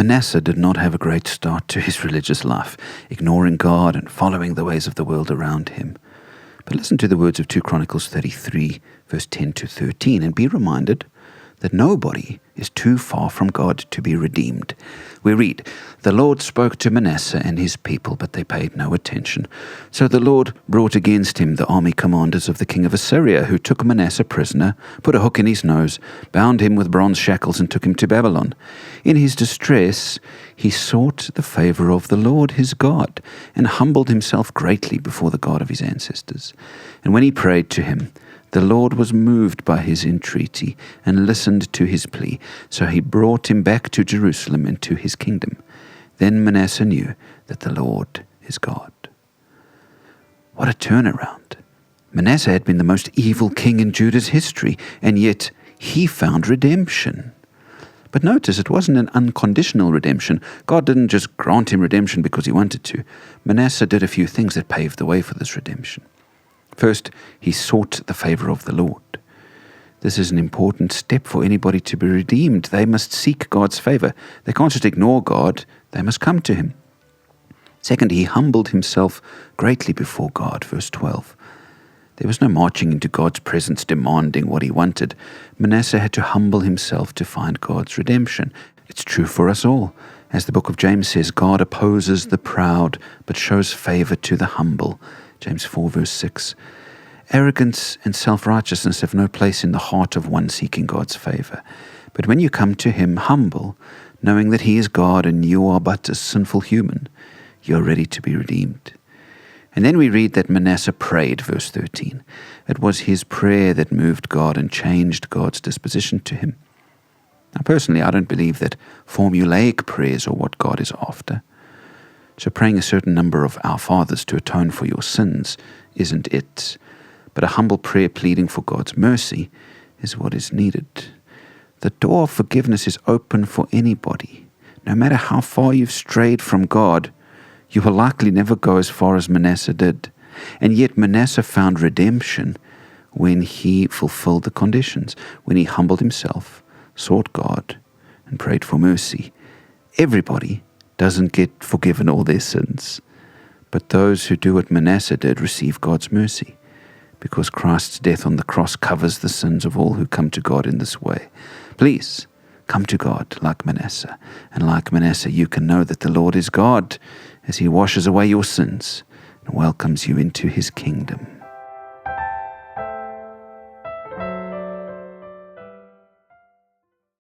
Manasseh did not have a great start to his religious life, ignoring God and following the ways of the world around him. But listen to the words of 2 Chronicles 33, verse 10 to 13, and be reminded that nobody is too far from God to be redeemed. We read, "The Lord spoke to Manasseh and his people, but they paid no attention. So the Lord brought against him the army commanders of the king of Assyria, who took Manasseh prisoner, put a hook in his nose, bound him with bronze shackles, and took him to Babylon. In his distress he sought the favor of the Lord his God, and humbled himself greatly before the God of his ancestors. And when he prayed to him, the Lord was moved by his entreaty and listened to his plea, so he brought him back to Jerusalem and to his kingdom. Then Manasseh knew that the Lord is God." What a turnaround. Manasseh had been the most evil king in Judah's history, and yet he found redemption. But notice, it wasn't an unconditional redemption. God didn't just grant him redemption because he wanted to. Manasseh did a few things that paved the way for this redemption. First, he sought the favor of the Lord. This is an important step for anybody to be redeemed. They must seek God's favor. They can't just ignore God. They must come to him. Second, he humbled himself greatly before God, verse 12. There was no marching into God's presence demanding what he wanted. Manasseh had to humble himself to find God's redemption. It's true for us all. As the book of James says, God opposes the proud, but shows favor to the humble. James 4, verse 6. Arrogance and self-righteousness have no place in the heart of one seeking God's favor. But when you come to him humble, knowing that he is God and you are but a sinful human, you are ready to be redeemed. And then we read that Manasseh prayed, verse 13. It was his prayer that moved God and changed God's disposition to him. Now, personally, I don't believe that formulaic prayers are what God is after. So praying a certain number of Our Fathers to atone for your sins isn't it. But a humble prayer pleading for God's mercy is what is needed. The door of forgiveness is open for anybody. No matter how far you've strayed from God, you will likely never go as far as Manasseh did. And yet Manasseh found redemption when he fulfilled the conditions, when he humbled himself, sought God, and prayed for mercy. Everybody doesn't get forgiven all their sins, but those who do what Manasseh did receive God's mercy, because Christ's death on the cross covers the sins of all who come to God in this way. Please, come to God like Manasseh, and like Manasseh you can know that the Lord is God as he washes away your sins and welcomes you into his kingdom.